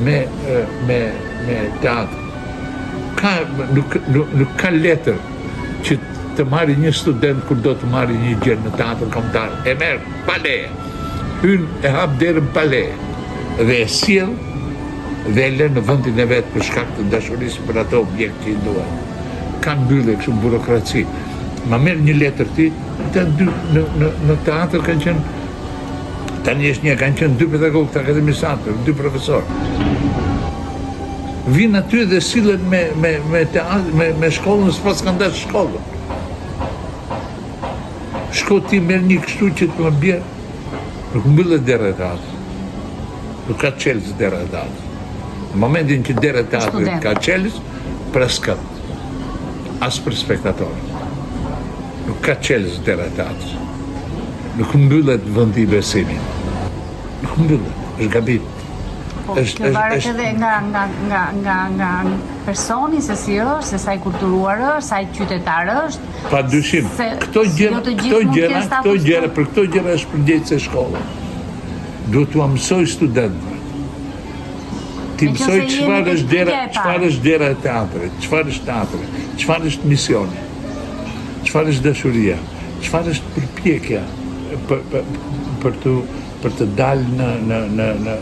me teatr. Nuk ka letër që të marri një student kur do të marri një gjë në teatr kombëtar. E merr pa leje. Hyn e hap derën pa leje. Dhe e sjell dhe e lën në vendin e vet për shkak të dashurisë për ato objekt që i duan. Ka mbyllë kështu burokraci. Ma merr një letër ti, në teatr kanë qenë, tani është kanë qenë 2 pedagogë të akademisatë, 2 profesor. Vinë aty dhe sillen me shkollën, s'pas kanë dashur shkollën. Shko ti merr një kështu që të më bje, nuk mbyllet dera e teatrit. Nuk ka qelës dera e teatrit. Në momentin që dera e teatrit ka qelës, preskat. As për spektatorë. Nuk ka qelës dera e teatrit. Nuk mbyllet vendi i besimit. Nuk mbyllet, është gabim. Kjo varet edhe nga personi, se si është, se sa i kulturuar është, sa i qytetar është. Pa dyshim, këto gjëra, për këto gjëra është përgjegjëse shkolla. Duhet t'u mësoj studentëve. Ti mësoj çfarë është dera e teatrit, çfarë është teatri, çfarë është misioni, çfarë është dashuria, çfarë është përpjekja për të dalë në